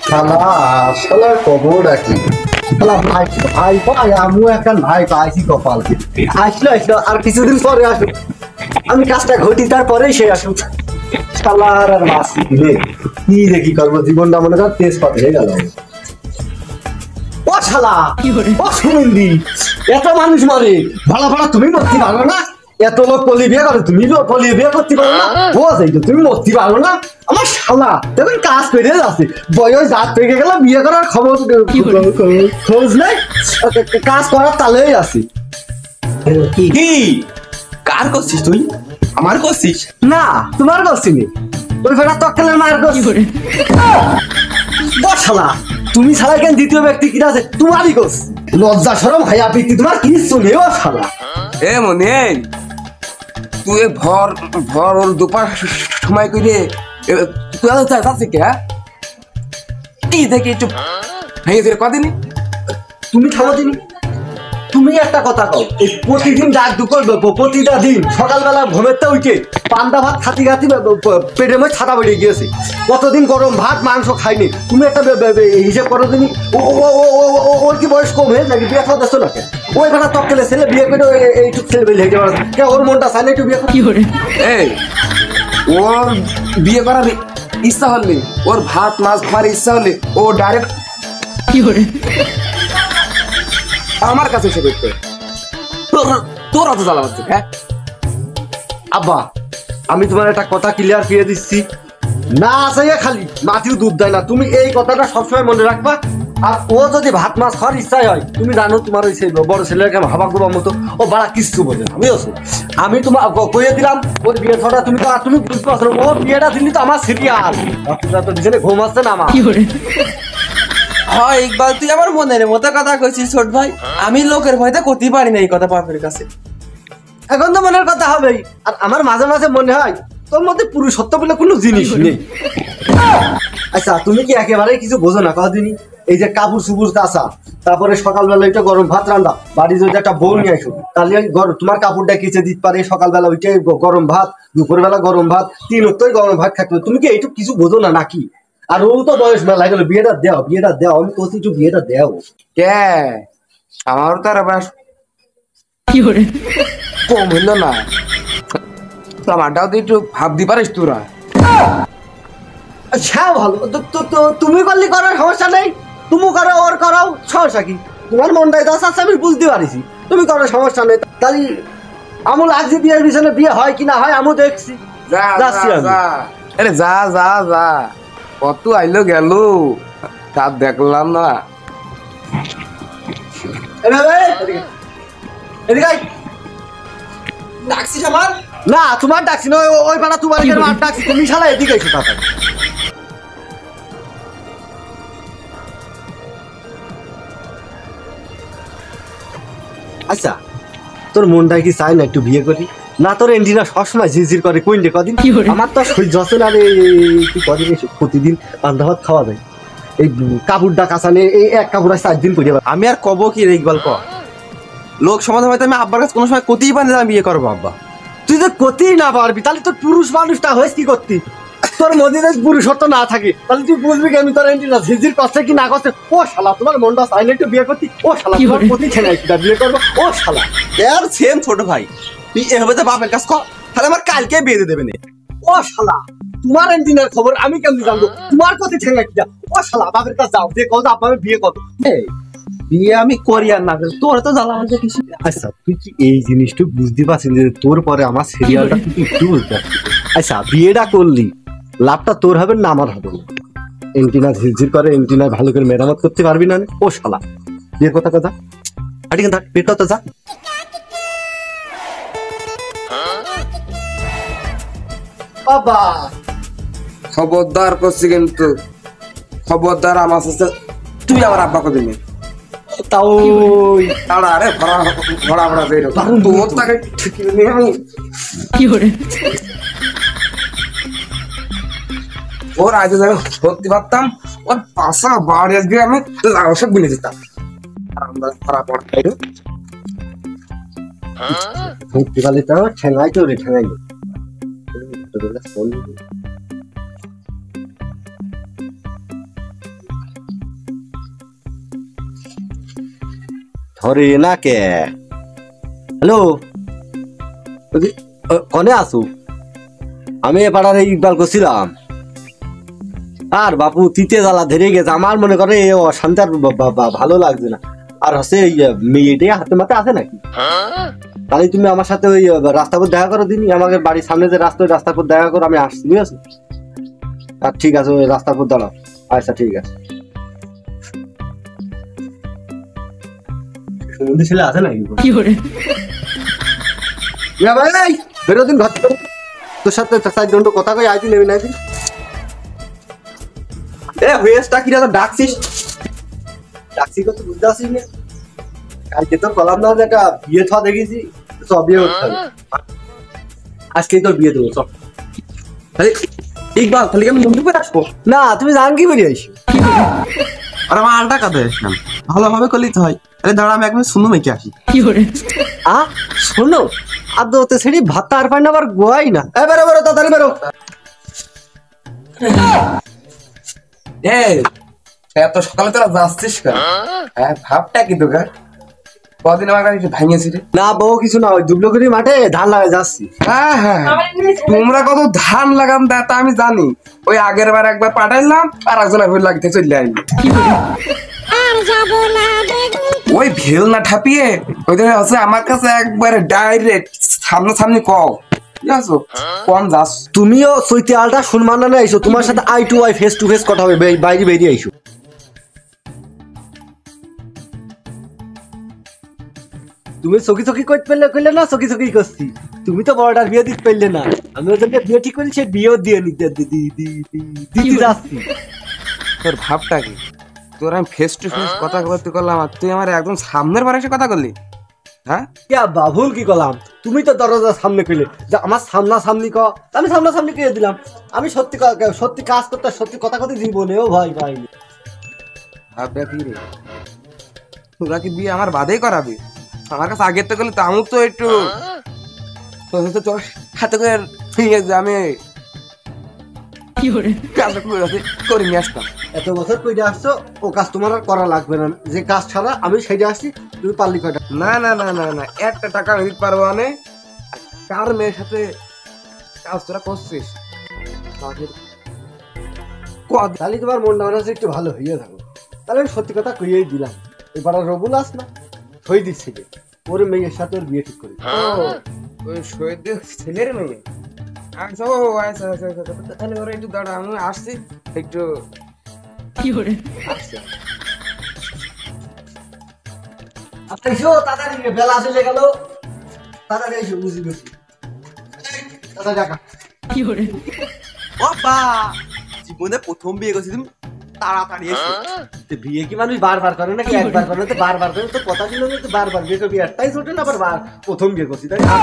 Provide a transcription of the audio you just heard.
শালা শালার খবরটা কি? শালা ভাই ভাই ভাই আমিও একটা ভাই পাইছি কপালকে। আসলো আসলো আর কিছুদিন পরে আসুক, আমি কাজটা ঘটি তারপরেই সে আসুক। শালার আর মাসি দিলে কি দেখি করবো, জীবনটা মনে কর তেজপাত হয়ে গেল। ও শালা ও সুমন্দি, এত মানুষ মারে ভাড়া ভাড়া তুমি মরতে পারো না? এত লোক পলি বিয়ে করে তুমি পলি বিয়ে করতে পারো না? ও যাই তো তুমি মরতে পারো না? আমার শালা দেখুন কাজ পেরে যাচ্ছে, বয়স জাত পেকে গেল, বিয়ে করার খবর খোঁজ নেই, কাজ করার তালেই আছি। কি কার করছিস তুই? আমার করছিস? না তোমার করছিনি, ওই ফেরা তক্কেলের মায়ের করছি। শালা তুমি ছাড়া কেন দ্বিতীয় ব্যক্তি কি আছে? তোমারই কোস, লজ্জা সরম হায়া পিতি তোমার কিচ্ছু নেই। ও শালা এ মনে তুই ভর ভর ওর দুপার সময় করে তুই যাচ্ছে কে? কি দেখে চুপ ভেঙে ফিরে কদিনই তুমি থামো দিনি। তুমি একটা কথা কও, এই প্রতিদিন ডাক দুপুর প্রতিটা দিন সকালবেলা ঘুমেরতে উঠে পান্তা ভাত খাতি খাতি পেটের মধ্যে ছাতা বেরিয়ে গিয়েছে, কতদিন গরম ভাত মাংস খাইনি। তুমি একটা হিসেব করো দিনি, ওর কি বয়স কম হয়ে নাকি? বিয়ে খাওয়া দেখছো না কেন? ওই ভাড়া তকলে ছেলে বিয়ে করে এইটুক ছেলে বেরিয়ে হেঁটে পারে কে? ওর মনটা চাই না একটু বিয়ে করে? এই ওর বিয়ে করার ইচ্ছা হলে, ওর ভাত মাছ খাওয়ার ইচ্ছা হলে ও ডাইরেক্ট কি করে আমার কাছে এসে করতে। তোর অত জ্বালা হচ্ছে। হ্যাঁ আব্বা আমি তোমার একটা কথা ক্লিয়ার করে দিচ্ছি, না আছে খালি মাটিও দুধ দেয় না। তুমি এই কথাটা সবসময় মনে রাখবা। আর ও যদি ভাত মাছ খাওয়ার ইচ্ছাই হয়, তুমি জানো তোমার ওই বড় ছেলেকে হাবা গোবার মতো ও বাড়া কিচ্ছু বোঝে না, বুঝেছো? আমি তোমার কইয়ে দিলাম ওর বিয়ে ছটা তুমি তুমি বুঝতে পারছো, ওর বিয়েটা দিলি তো আমার সিরিয়াল। তো বিছানে ঘুম আসছে না আমার। হয় ইকবাল, তুই আমার মনের মতো কথা কইছিস ছোট ভাই। আমি লোকের ভয়তে করতে পারি না এই কথা বাপের কাছে। এখন তো মনের কথা হবেই। আর আমার মাঝে মাঝে মনে হয় তোর মধ্যে পুরুষত্ব বলে কোনো জিনিস নেই। আচ্ছা তুমি কি একেবারে কিছু বোঝো না? কদিনই এই যে কাপড় সুপুর কাঁচা, তারপরে সকালবেলা ওইটা গরম ভাত রান্না, বাড়ি যদি একটা বউ নিয়ে আসো তাহলে তোমার কাপড়টা কেচে দিতে পারে, সকালবেলা ওইটাই গরম ভাত, দুপুরবেলা গরম ভাত, তিন অক্টই গরম ভাত খাইতে। তুমি কি এইটুকু কিছু বোঝো না নাকি? আর ও তো বয়স মেলা গেল, বিয়েটা দেও বিয়েটা দেও, আমি কোথাও একটু বিয়েটা দেও। কে আমারও তার আবার কি করে কম হইল না? আমারটাও তো একটু ভাবতে পারিস তোরা। আচ্ছা ভালো, তুমি করলে করার সমস্যা নেই, তুমি করো ওর করাও, সমস্যা কি? তোমার মনটাই দশ আছে আমি বুঝতে পারিছি, তুমি করো সমস্যা নেই। তাহলে আমল আজ বিয়ের পিছনে বিয়ে হয় কি না হয় আমি দেখছি। আরে যা যা যা, কত আইলো গেল তার দেখলাম না। ডাকছিস আমার? না তোমার ডাকছি না, ওই পাড়া তোমার ডাকছি, তুমি শালা এদিকে এসো তাড়াতাড়ি। আচ্ছা তোর মনটাই কি চাই না একটু বিয়ে করি? না তোর এন্টিনা সবসময় ঝিরঝির করে কইলে কদিন, আমার তো সহ্য হচ্ছে না রে। তুই কদিন প্রতিদিন পান্তা ভাত খাওয়া যায়, এই কাপড়টা কাঁচানে এই এক কাপড় 4 দিন পরে। আমি আর কব কি রে ইকবাল, ক লোক সমাজে হয়তো আমি আব্বার কাছে কোনো সময় কতেই পারি না বিয়ে করবো। আব্বা তুই তো কতেই না পারবি, তাহলে তোর পুরুষ মানুষটা হয়েছে কি করতি? তোর মধ্যে যদি পুরুষত্ব না থাকে তাহলে তুই বুঝবি কি আমি তোর এন্টিনা ঝিরঝির করছে কি না করছে। ও শালা তোমার মনটা চাই না একটু বিয়ে করতি? ও শালা তোমার প্রতি ছেলে বিয়ে করবো? ও শালা এর সেম ছোট ভাই, তুই এভাবে তো বাপের কাছে কর, তাহলে আমার কালকে বিয়ে দিয়ে দেবে না। ও শালা তোমার এন্টিনার খবর আমি কেমনি জানবো? তোমার প্রতি ছেলে কিটা? ও শালা বাপের কাছে যাও, যে কত আপনার বিয়ে কত। বিয়ে আমি করি আর না করি তোর তো জ্বালা আমাকে কিছু। আচ্ছা তুই কি এই জিনিসটা বুঝতে পারছিস যে তোর পরে আমার সিরিয়ালটা তুই একটু বুঝতে পারছিস? আচ্ছা বিয়েটা করলি, লাভটা তোর হবে না আমার হবে না? এন্টিনা ঝিরঝির করে, এন্টিনা ভালো করে মেরামত করতে পারবি না? ও শালা বিয়ের কথা কথা আটি কেন বিয়ের কথা যা। বাবা খবরদার করছি কিন্তু, খবরদার আমার সাথে তুই আমার আব্বাকে দিবি তাও তাড়া রে ভরা ভরা ভরা বের তোর তাকে ঠিক নিয়ে আমি কি করে ওর আজ যাবে সত্যি ভাবতাম ওর পাশা বাড়ি আজকে আমি সব বিনে দিতাম। আমরা ভরা পড়া খাইলো সত্যি বলে তো ঠেঙাই তো রে ঠেঙাই। ধরে না কে? হ্যালো, কনে আসু? আমি এ পাড়ার ইকবাল করছিলাম। আর বাপু তিতে জ্বালা ধরে গেছে, আমার মনে করে এ অশান্তি আর ভালো লাগছে না। আর হচ্ছে মেয়েটাই হাতে মাতে আছে নাকি? তাহলে তুমি আমার সাথে ওই রাস্তার পর দেখা করো দিনই, আমাকে বাড়ির সামনে যে রাস্তা, ওই রাস্তার পর দেখা করো, আমি আসছি, বুঝেছো? আর ঠিক আছে, ওই রাস্তার পর দাঁড়াও। আচ্ছা ঠিক আছে। সুমন্দি ছেলে আছে নাকি? ভাই বেরো দিন ঘর থেকে, তোর সাথে 4 কথা কই আইতি নেবি না দিন। এ হয়েসটা কি রে, তো ডাকছিস? ডাকছি কত বুঝতে আসিস না? কালকে তোর কলাম না যে একটা বিয়ে থা দেখেছি, সব বিয়ে করতে হবে। আজকেই তোর বিয়ে দেবো, সব। তাহলে ইকবাল, তাহলে কি আমি বন্ধু করে আসবো? না, তুমি জান কি বেরিয়ে আইসো? আর আমার আলটা কাঁদে আসলাম, ভালোভাবে করলেই তো হয়। তাহলে দাঁড়া, আমি একবার শুনো মেকে আসি। শোনো, আদৌ তো সেটি ভাত আর পাই না, আবার গোয়াই না। বেরো বেরো, তাড়াতাড়ি বেরো। এত সকালে তোরা যাচ্ছিস কেন? হ্যাঁ, ভাবটা কি তোকে? কদিন আমার কাছে ভাঙিয়েছি রে। না বউ কিছু না, ওই দুবলগুড়ি মাঠে ধান লাগাই যাচ্ছি। হ্যাঁ হ্যাঁ, তোমরা কত ধান লাগাম তা আমি জানি। ওই আগের বার একবার পাঠাইলাম, আর একজন একবার লাগতে চলে আইনি। ওই ভেল না ঠাপিয়ে ওইটা হচ্ছে আমার কাছে একবারে ডাইরেক্ট সামনাসামনি কও, ঠিক আছে? কম যাস। তুমিও সইতে আলটা শুনমান না আইসো, তোমার সাথে eye to eye face to face কথা হবে, বাইরে বেরিয়ে আইসো। তুমি চকি চকি কইতে পারলে না, চকি চকি করছি। তুমি তো বড়টার বিয়ে দিতে পারলে না, আমি ওদেরকে বিয়ে ঠিক করি, সে বিয়েও দিয়ে নিতে দিদি যাচ্ছি। তোর ভাবটা কি? তোর আমি ফেস টু ফেস কথা বলতে করলাম, আর তুই আমার একদম সামনের বার এসে কথা করলি? হ্যাঁ বাবুল কি করলাম? তুমি তো দরজার সামনে কইলে যে আমার সামনা সামনি আমি সামনা সামনি কে দিলাম। আমি সত্যি সত্যি কাজ করতে, সত্যি কথা কথা জীবনেও ভয় পাইনি। ভাবটা কি রে? তোরা কি বিয়ে আমার বাদেই করাবি? আমার কাছে আগের তো করলে তো আমি তো একটু তোর হাতে করে আমি করে নিয়ে আসতাম। এত বছর কইটা আসছো, ও কাজ তোমার আর করা লাগবে না। যে কাজ ছাড়া আমি সেইটা আসছি, তুমি পারলি কয়টা? না না না না না, একটা টাকা আমি দিতে পারবো না। কার মেয়ের সাথে কাজ তোরা করছিস? তাহলে তোমার মনটা মনে হচ্ছে একটু ভালো হইয়া থাকো। তাহলে আমি সত্যি কথা কইয়েই দিলাম, এবার রবুল আস না সই দিচ্ছিল, ওর মেয়ের সাথে ওর বিয়ে ঠিক করি। ওই শহীদের ছেলের মেয়ে? আচ্ছা ও আচ্ছা আচ্ছা আচ্ছা, তাহলে ওরা একটু দাঁড়া, আমি আসছি একটু। আচ্ছা এসো তাড়াতাড়ি, বেলা চলে গেল, তাড়াতাড়ি এসো, বুঝি বুঝি তাড়াতাড়ি টাকা। বাবা, জীবনে প্রথম বিয়ে করছি, তুমি তাড়াতাড়ি এসো। বিয়ে কি মানুষ বারবার করে নাকি? একবার করে তো বারবার করে, তো কথা ছিল তো বারবার বিয়ে করবি, একটাই ছোট না, আবার প্রথম বিয়ে করছি, তাই না?